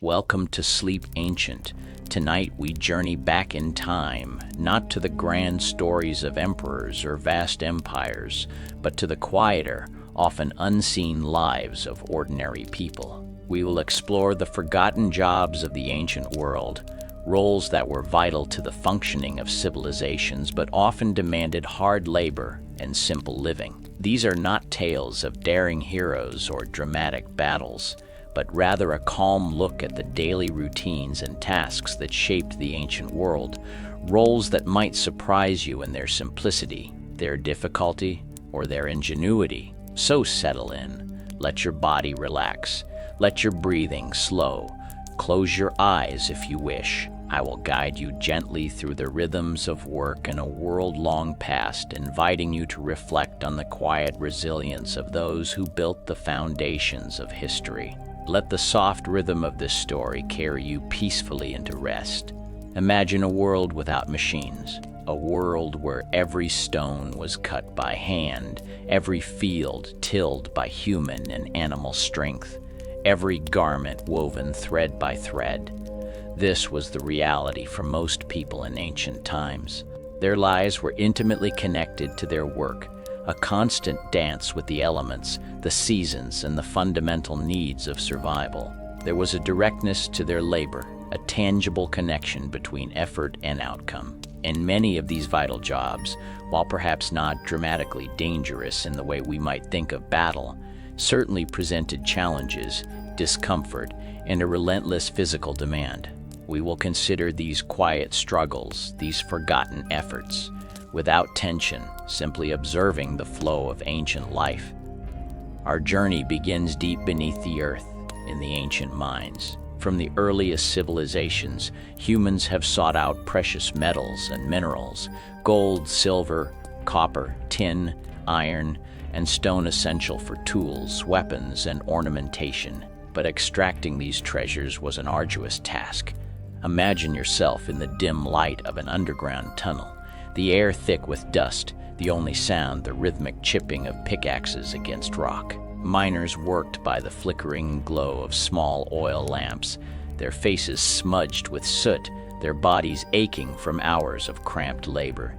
Welcome to Sleep Ancient. Tonight we journey back in time, not to the grand stories of emperors or vast empires, but to the quieter, often unseen lives of ordinary people. We will explore the forgotten jobs of the ancient world, roles that were vital to the functioning of civilizations but often demanded hard labor and simple living. These are not tales of daring heroes or dramatic battles, but rather a calm look at the daily routines and tasks that shaped the ancient world, roles that might surprise you in their simplicity, their difficulty, or their ingenuity. So settle in, let your body relax, let your breathing slow, close your eyes if you wish. I will guide you gently through the rhythms of work in a world long past, inviting you to reflect on the quiet resilience of those who built the foundations of history. Let the soft rhythm of this story carry you peacefully into rest. Imagine a world without machines, a world where every stone was cut by hand, every field tilled by human and animal strength, every garment woven thread by thread. This was the reality for most people in ancient times. Their lives were intimately connected to their work, a constant dance with the elements, the seasons, and the fundamental needs of survival. There was a directness to their labor, a tangible connection between effort and outcome. And many of these vital jobs, while perhaps not dramatically dangerous in the way we might think of battle, certainly presented challenges, discomfort, and a relentless physical demand. We will consider these quiet struggles, these forgotten efforts, without tension, simply observing the flow of ancient life. Our journey begins deep beneath the earth, in the ancient mines. From the earliest civilizations, humans have sought out precious metals and minerals, gold, silver, copper, tin, iron, and stone essential for tools, weapons, and ornamentation. But extracting these treasures was an arduous task. Imagine yourself in the dim light of an underground tunnel, the air thick with dust, the only sound the rhythmic chipping of pickaxes against rock. Miners worked by the flickering glow of small oil lamps, their faces smudged with soot, their bodies aching from hours of cramped labor.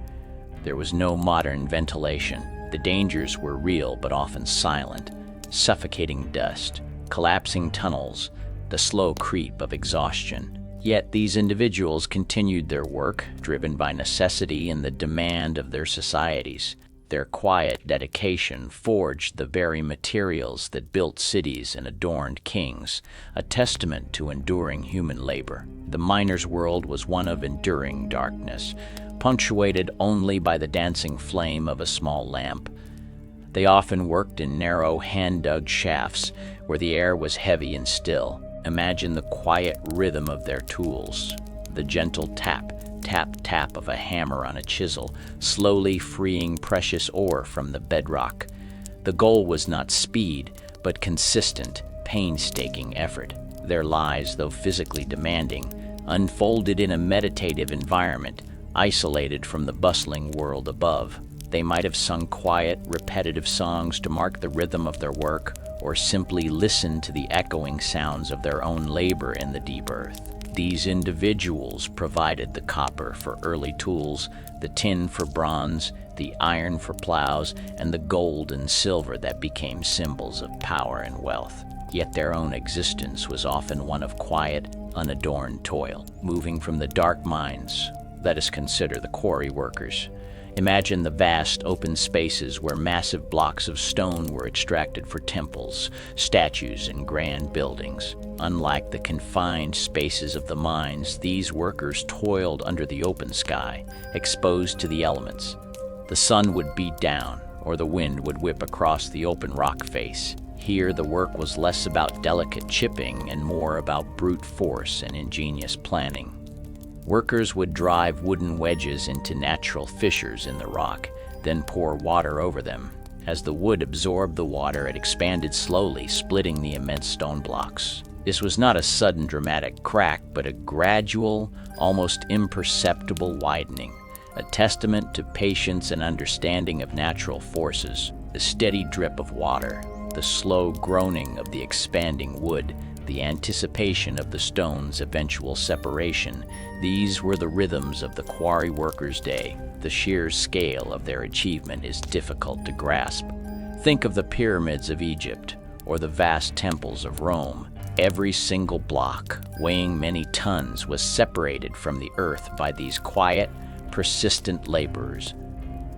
There was no modern ventilation. The dangers were real but often silent: suffocating dust, collapsing tunnels, the slow creep of exhaustion. Yet these individuals continued their work, driven by necessity and the demand of their societies. Their quiet dedication forged the very materials that built cities and adorned kings, a testament to enduring human labor. The miners' world was one of enduring darkness, punctuated only by the dancing flame of a small lamp. They often worked in narrow, hand-dug shafts where the air was heavy and still. Imagine the quiet rhythm of their tools, the gentle tap, tap, tap of a hammer on a chisel, slowly freeing precious ore from the bedrock. The goal was not speed, but consistent, painstaking effort. Their lives, though physically demanding, unfolded in a meditative environment, isolated from the bustling world above. They might have sung quiet, repetitive songs to mark the rhythm of their work, or simply listened to the echoing sounds of their own labor in the deep earth. These individuals provided the copper for early tools, the tin for bronze, the iron for plows, and the gold and silver that became symbols of power and wealth. Yet their own existence was often one of quiet, unadorned toil. Moving from the dark mines, let us consider the quarry workers. Imagine the vast open spaces where massive blocks of stone were extracted for temples, statues, and grand buildings. Unlike the confined spaces of the mines, these workers toiled under the open sky, exposed to the elements. The sun would beat down, or the wind would whip across the open rock face. Here, the work was less about delicate chipping and more about brute force and ingenious planning. Workers would drive wooden wedges into natural fissures in the rock, then pour water over them. As the wood absorbed the water, it expanded slowly, splitting the immense stone blocks. This was not a sudden dramatic crack, but a gradual, almost imperceptible widening, a testament to patience and understanding of natural forces. The steady drip of water, the slow groaning of the expanding wood, the anticipation of the stone's eventual separation. These were the rhythms of the quarry workers' day. The sheer scale of their achievement is difficult to grasp. Think of the pyramids of Egypt or the vast temples of Rome. Every single block, weighing many tons, was separated from the earth by these quiet, persistent laborers.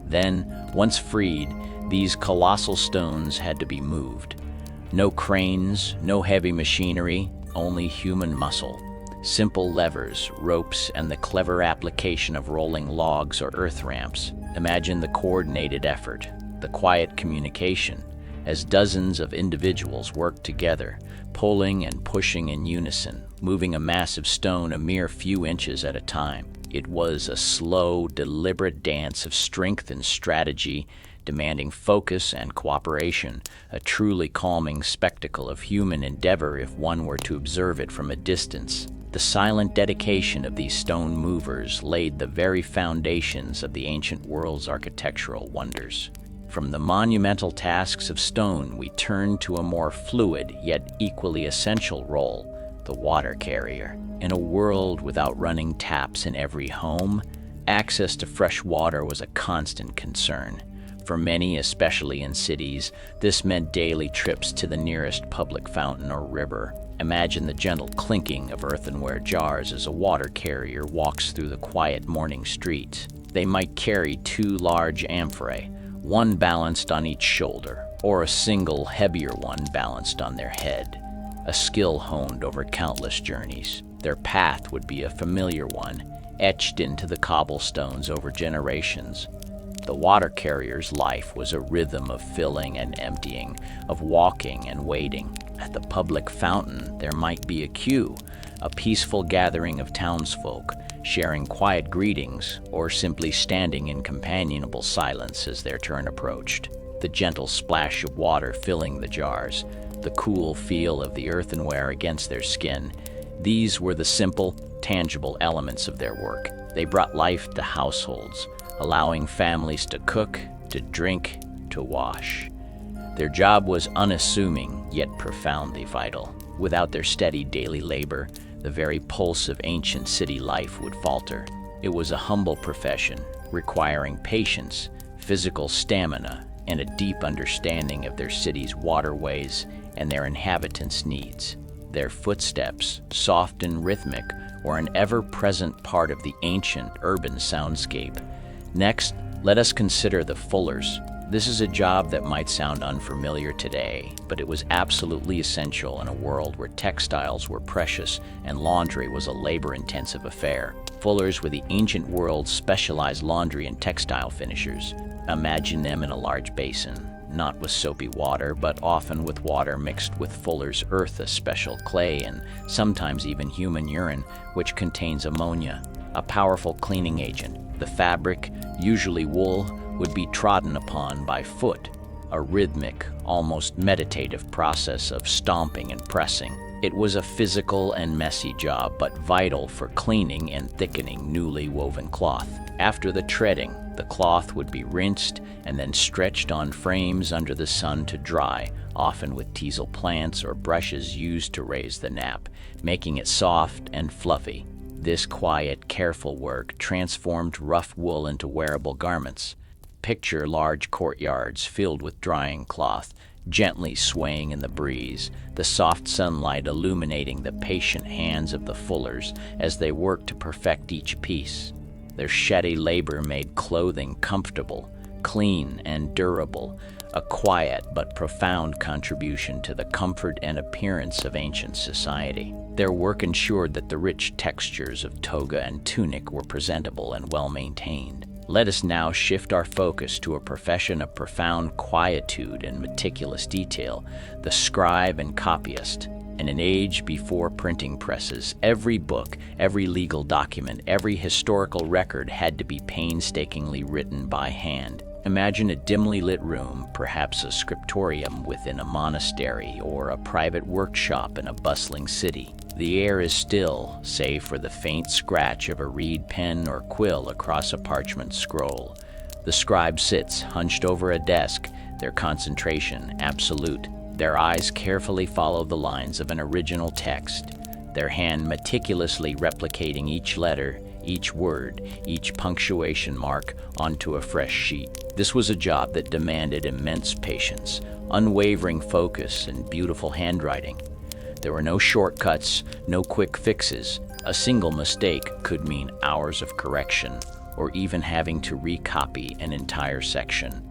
Then, once freed, these colossal stones had to be moved. No cranes, no heavy machinery, only human muscle. Simple levers, ropes, and the clever application of rolling logs or earth ramps. Imagine the coordinated effort, the quiet communication, as dozens of individuals worked together, pulling and pushing in unison, moving a massive stone a mere few inches at a time. It was a slow, deliberate dance of strength and strategy, demanding focus and cooperation, a truly calming spectacle of human endeavor if one were to observe it from a distance. The silent dedication of these stone movers laid the very foundations of the ancient world's architectural wonders. From the monumental tasks of stone, we turn to a more fluid yet equally essential role, the water carrier. In a world without running taps in every home, access to fresh water was a constant concern. For many, especially in cities, this meant daily trips to the nearest public fountain or river. Imagine the gentle clinking of earthenware jars as a water carrier walks through the quiet morning streets. They might carry 2 large amphorae, one balanced on each shoulder, or a single, heavier one balanced on their head. A skill honed over countless journeys. Their path would be a familiar one, etched into the cobblestones over generations. The water carrier's life was a rhythm of filling and emptying, of walking and waiting. At the public fountain, there might be a queue, a peaceful gathering of townsfolk, sharing quiet greetings, or simply standing in companionable silence as their turn approached. The gentle splash of water filling the jars, the cool feel of the earthenware against their skin, these were the simple, tangible elements of their work. They brought life to households, allowing families to cook, to drink, to wash. Their job was unassuming, yet profoundly vital. Without their steady daily labor, the very pulse of ancient city life would falter. It was a humble profession, requiring patience, physical stamina, and a deep understanding of their city's waterways and their inhabitants' needs. Their footsteps, soft and rhythmic, were an ever-present part of the ancient urban soundscape. Next, let us consider the fullers. This is a job that might sound unfamiliar today, but it was absolutely essential in a world where textiles were precious and laundry was a labor-intensive affair. Fullers were the ancient world's specialized laundry and textile finishers. Imagine them in a large basin, not with soapy water, but often with water mixed with fuller's earth, a special clay, and sometimes even human urine, which contains ammonia, a powerful cleaning agent. The fabric, usually wool, would be trodden upon by foot, a rhythmic, almost meditative process of stomping and pressing. It was a physical and messy job, but vital for cleaning and thickening newly woven cloth. After the treading, the cloth would be rinsed and then stretched on frames under the sun to dry, often with teasel plants or brushes used to raise the nap, making it soft and fluffy. This quiet, careful work transformed rough wool into wearable garments. Picture large courtyards filled with drying cloth, gently swaying in the breeze, the soft sunlight illuminating the patient hands of the fullers as they worked to perfect each piece. Their steady labor made clothing comfortable, clean, and durable, a quiet but profound contribution to the comfort and appearance of ancient society. Their work ensured that the rich textures of toga and tunic were presentable and well-maintained. Let us now shift our focus to a profession of profound quietude and meticulous detail, the scribe and copyist. In an age before printing presses, every book, every legal document, every historical record had to be painstakingly written by hand. Imagine a dimly lit room, perhaps a scriptorium within a monastery or a private workshop in a bustling city. The air is still, save for the faint scratch of a reed pen or quill across a parchment scroll. The scribe sits, hunched over a desk, their concentration absolute. Their eyes carefully follow the lines of an original text, their hand meticulously replicating each letter, each word, each punctuation mark onto a fresh sheet. This was a job that demanded immense patience, unwavering focus, and beautiful handwriting. There were no shortcuts, no quick fixes. A single mistake could mean hours of correction, or even having to recopy an entire section.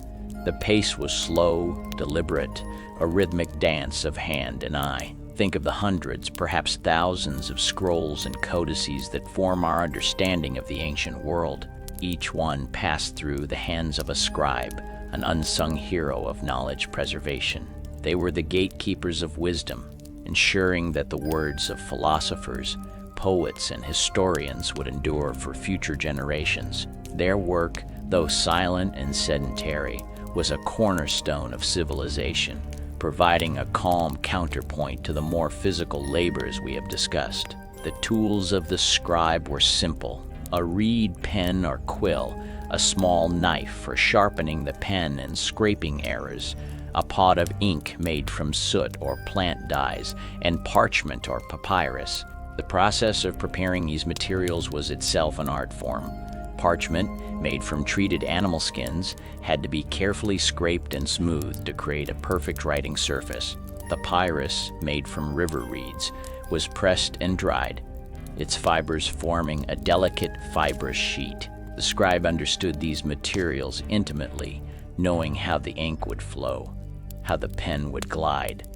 The pace was slow, deliberate, a rhythmic dance of hand and eye. Think of the hundreds, perhaps thousands of scrolls and codices that form our understanding of the ancient world. Each one passed through the hands of a scribe, an unsung hero of knowledge preservation. They were the gatekeepers of wisdom, ensuring that the words of philosophers, poets, and historians would endure for future generations. Their work, though silent and sedentary, was a cornerstone of civilization, providing a calm counterpoint to the more physical labors we have discussed. The tools of the scribe were simple: a reed pen or quill, a small knife for sharpening the pen and scraping errors, a pot of ink made from soot or plant dyes, and parchment or papyrus. The process of preparing these materials was itself an art form. Parchment, made from treated animal skins, had to be carefully scraped and smoothed to create a perfect writing surface. Papyrus, made from river reeds, was pressed and dried, its fibers forming a delicate fibrous sheet. The scribe understood these materials intimately, knowing how the ink would flow, how the pen would glide.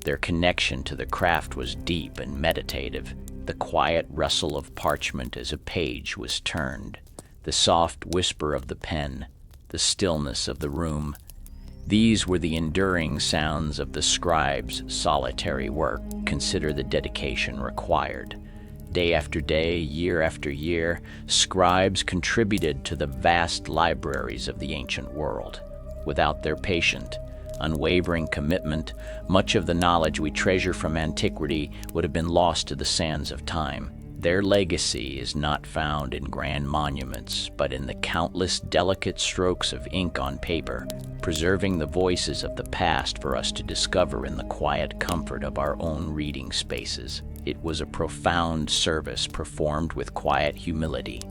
Their connection to the craft was deep and meditative, the quiet rustle of parchment as a page was turned, the soft whisper of the pen, the stillness of the room. These were the enduring sounds of the scribe's solitary work. Consider the dedication required. Day after day, year after year, scribes contributed to the vast libraries of the ancient world. Without their patient, unwavering commitment, much of the knowledge we treasure from antiquity would have been lost to the sands of time. Their legacy is not found in grand monuments, but in the countless delicate strokes of ink on paper, preserving the voices of the past for us to discover in the quiet comfort of our own reading spaces. It was a profound service performed with quiet humility.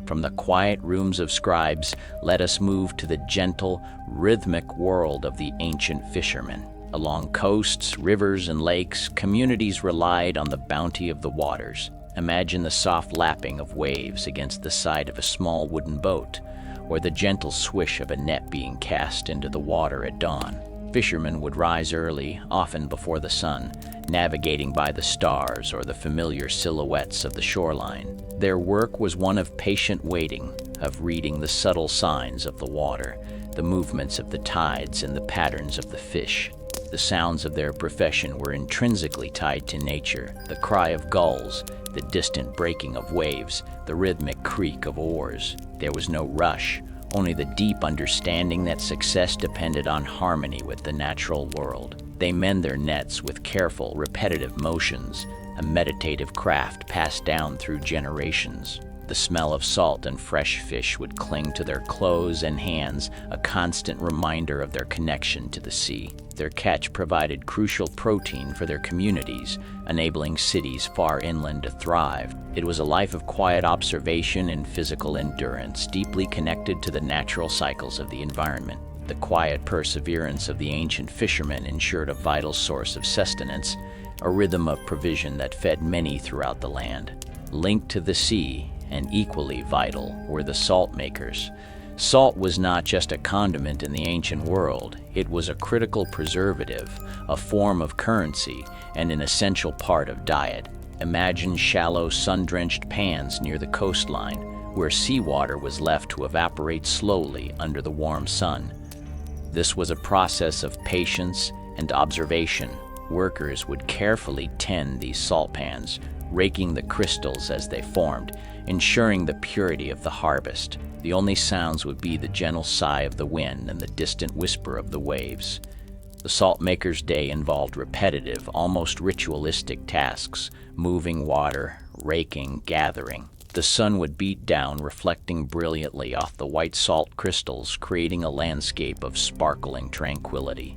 From the quiet rooms of scribes, let us move to the gentle, rhythmic world of the ancient fishermen. Along coasts, rivers, and lakes, communities relied on the bounty of the waters. Imagine the soft lapping of waves against the side of a small wooden boat, or the gentle swish of a net being cast into the water at dawn. Fishermen would rise early, often before the sun, navigating by the stars or the familiar silhouettes of the shoreline. Their work was one of patient waiting, of reading the subtle signs of the water, the movements of the tides and the patterns of the fish. The sounds of their profession were intrinsically tied to nature: the cry of gulls, the distant breaking of waves, the rhythmic creak of oars. There was no rush, only the deep understanding that success depended on harmony with the natural world. They mend their nets with careful, repetitive motions, a meditative craft passed down through generations. The smell of salt and fresh fish would cling to their clothes and hands, a constant reminder of their connection to the sea. Their catch provided crucial protein for their communities, enabling cities far inland to thrive. It was a life of quiet observation and physical endurance, deeply connected to the natural cycles of the environment. The quiet perseverance of the ancient fishermen ensured a vital source of sustenance, a rhythm of provision that fed many throughout the land. Linked to the sea, and equally vital, were the salt makers. Salt was not just a condiment in the ancient world. It was a critical preservative, a form of currency, and an essential part of diet. Imagine shallow, sun-drenched pans near the coastline, where seawater was left to evaporate slowly under the warm sun. This was a process of patience and observation. Workers would carefully tend these salt pans, raking the crystals as they formed, ensuring the purity of the harvest. The only sounds would be the gentle sigh of the wind and the distant whisper of the waves. The salt maker's day involved repetitive, almost ritualistic tasks: moving water, raking, gathering. The sun would beat down, reflecting brilliantly off the white salt crystals, creating a landscape of sparkling tranquility.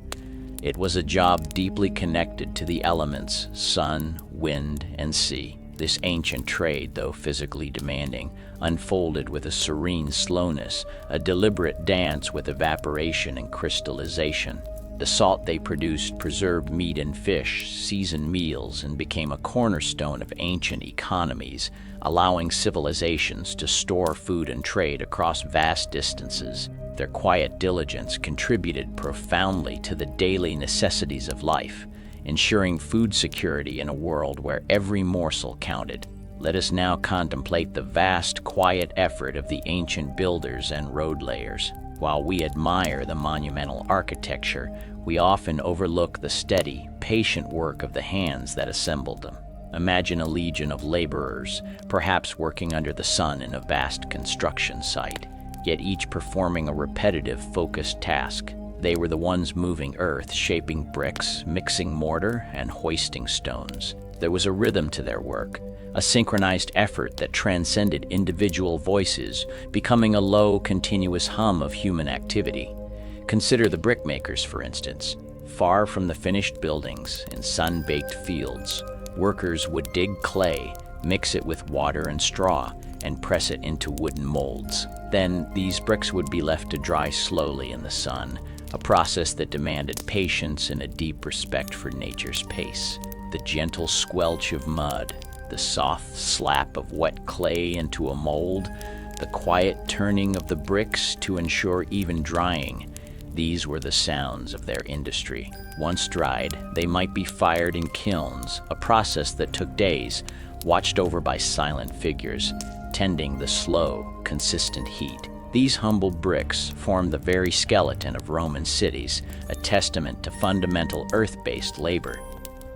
It was a job deeply connected to the elements, sun, wind, and sea. This ancient trade, though physically demanding, unfolded with a serene slowness, a deliberate dance with evaporation and crystallization. The salt they produced preserved meat and fish, seasoned meals, and became a cornerstone of ancient economies, allowing civilizations to store food and trade across vast distances. Their quiet diligence contributed profoundly to the daily necessities of life, ensuring food security in a world where every morsel counted. Let us now contemplate the vast, quiet effort of the ancient builders and road layers. While we admire the monumental architecture, we often overlook the steady, patient work of the hands that assembled them. Imagine a legion of laborers, perhaps working under the sun in a vast construction site, yet each performing a repetitive, focused task. They were the ones moving earth, shaping bricks, mixing mortar, and hoisting stones. There was a rhythm to their work, a synchronized effort that transcended individual voices, becoming a low, continuous hum of human activity. Consider the brickmakers, for instance. Far from the finished buildings, in sun-baked fields, workers would dig clay, mix it with water and straw, and press it into wooden molds. Then, these bricks would be left to dry slowly in the sun, a process that demanded patience and a deep respect for nature's pace. The gentle squelch of mud, the soft slap of wet clay into a mold, the quiet turning of the bricks to ensure even drying. These were the sounds of their industry. Once dried, they might be fired in kilns, a process that took days, watched over by silent figures, tending the slow, consistent heat. These humble bricks formed the very skeleton of Roman cities, a testament to fundamental earth-based labor.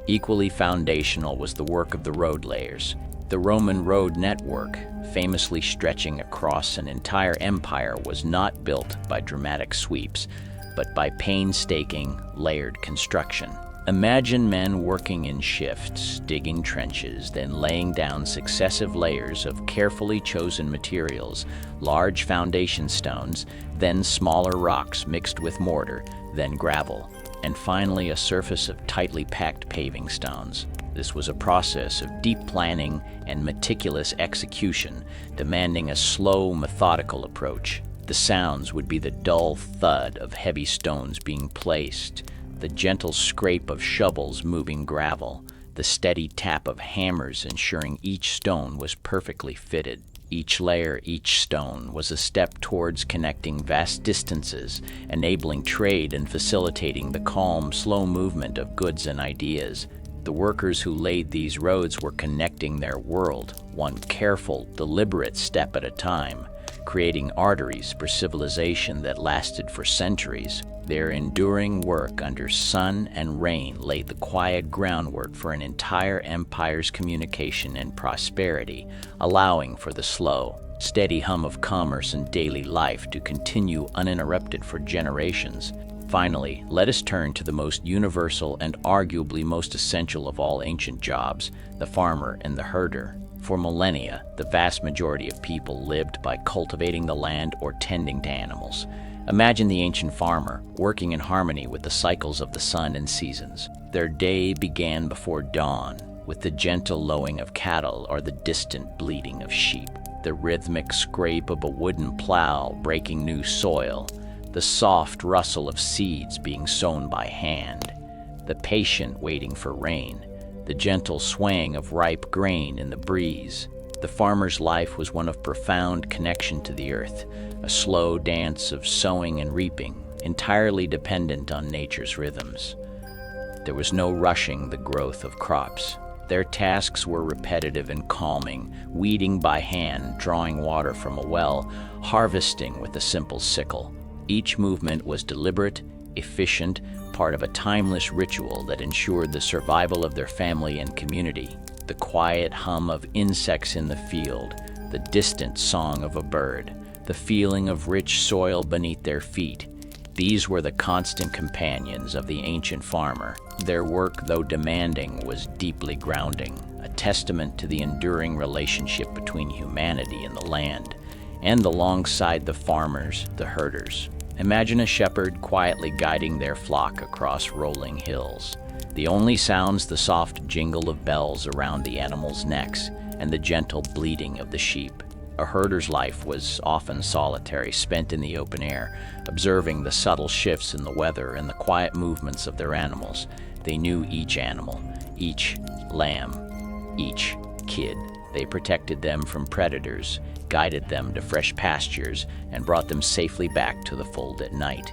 Equally foundational was the work of the road layers. The Roman road network, famously stretching across an entire empire, was not built by dramatic sweeps, but by painstaking, layered construction. Imagine men working in shifts, digging trenches, then laying down successive layers of carefully chosen materials, large foundation stones, then smaller rocks mixed with mortar, then gravel, and finally a surface of tightly packed paving stones. This was a process of deep planning and meticulous execution, demanding a slow, methodical approach. The sounds would be the dull thud of heavy stones being placed, the gentle scrape of shovels moving gravel, the steady tap of hammers ensuring each stone was perfectly fitted. Each layer, each stone, was a step towards connecting vast distances, enabling trade and facilitating the calm, slow movement of goods and ideas. The workers who laid these roads were connecting their world, one careful, deliberate step at a time, creating arteries for civilization that lasted for centuries. Their enduring work under sun and rain laid the quiet groundwork for an entire empire's communication and prosperity, allowing for the slow, steady hum of commerce and daily life to continue uninterrupted for generations. Finally, let us turn to the most universal and arguably most essential of all ancient jobs, the farmer and the herder. For millennia, the vast majority of people lived by cultivating the land or tending to animals. Imagine the ancient farmer, working in harmony with the cycles of the sun and seasons. Their day began before dawn, with the gentle lowing of cattle or the distant bleating of sheep, the rhythmic scrape of a wooden plow breaking new soil, the soft rustle of seeds being sown by hand, the patient waiting for rain, the gentle swaying of ripe grain in the breeze. The farmer's life was one of profound connection to the earth, a slow dance of sowing and reaping, entirely dependent on nature's rhythms. There was no rushing the growth of crops. Their tasks were repetitive and calming, weeding by hand, drawing water from a well, harvesting with a simple sickle. Each movement was deliberate, efficient, part of a timeless ritual that ensured the survival of their family and community. The quiet hum of insects in the field, the distant song of a bird, the feeling of rich soil beneath their feet. These were the constant companions of the ancient farmer. Their work, though demanding, was deeply grounding, a testament to the enduring relationship between humanity and the land, and alongside the farmers, the herders. Imagine a shepherd quietly guiding their flock across rolling hills. The only sounds the soft jingle of bells around the animals' necks and the gentle bleating of the sheep. A herder's life was often solitary, spent in the open air, observing the subtle shifts in the weather and the quiet movements of their animals. They knew each animal, each lamb, each kid. They protected them from predators, guided them to fresh pastures, and brought them safely back to the fold at night.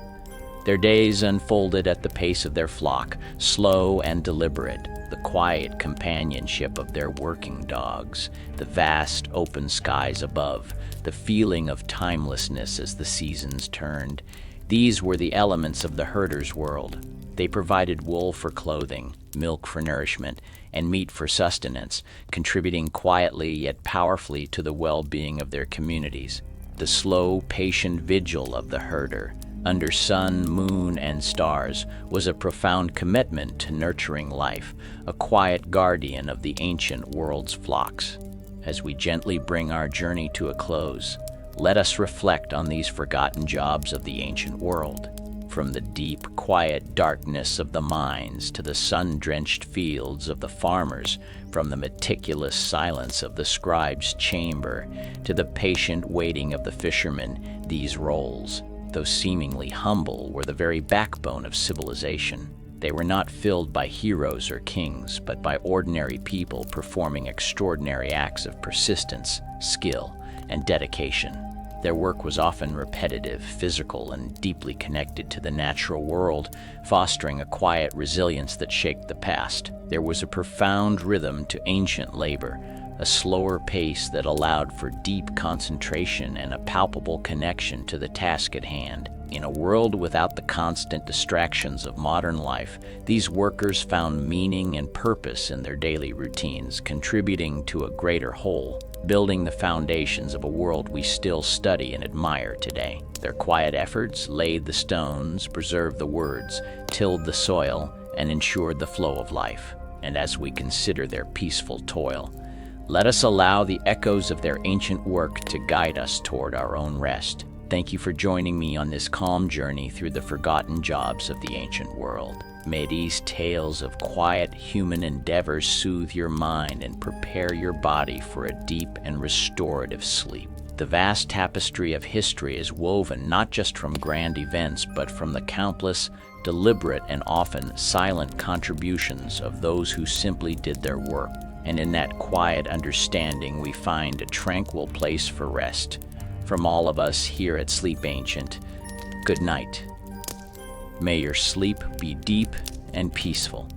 Their days unfolded at the pace of their flock, slow and deliberate, the quiet companionship of their working dogs, the vast open skies above, the feeling of timelessness as the seasons turned. These were the elements of the herder's world. They provided wool for clothing, milk for nourishment, and meat for sustenance, contributing quietly yet powerfully to the well-being of their communities. The slow, patient vigil of the herder, under sun, moon, and stars, was a profound commitment to nurturing life, a quiet guardian of the ancient world's flocks. As we gently bring our journey to a close, let us reflect on these forgotten jobs of the ancient world. From the deep, quiet darkness of the mines to the sun-drenched fields of the farmers, from the meticulous silence of the scribe's chamber to the patient waiting of the fishermen, these roles, though seemingly humble, were the very backbone of civilization. They were not filled by heroes or kings, but by ordinary people performing extraordinary acts of persistence, skill, and dedication. Their work was often repetitive, physical, and deeply connected to the natural world, fostering a quiet resilience that shaped the past. There was a profound rhythm to ancient labor, a slower pace that allowed for deep concentration and a palpable connection to the task at hand. In a world without the constant distractions of modern life, these workers found meaning and purpose in their daily routines, contributing to a greater whole, building the foundations of a world we still study and admire today. Their quiet efforts laid the stones, preserved the words, tilled the soil, and ensured the flow of life. And as we consider their peaceful toil, let us allow the echoes of their ancient work to guide us toward our own rest. Thank you for joining me on this calm journey through the forgotten jobs of the ancient world. May these tales of quiet human endeavor soothe your mind and prepare your body for a deep and restorative sleep. The vast tapestry of history is woven not just from grand events, but from the countless, deliberate, and often silent contributions of those who simply did their work. And in that quiet understanding, we find a tranquil place for rest. From all of us here at SleepAncient, good night. May your sleep be deep and peaceful.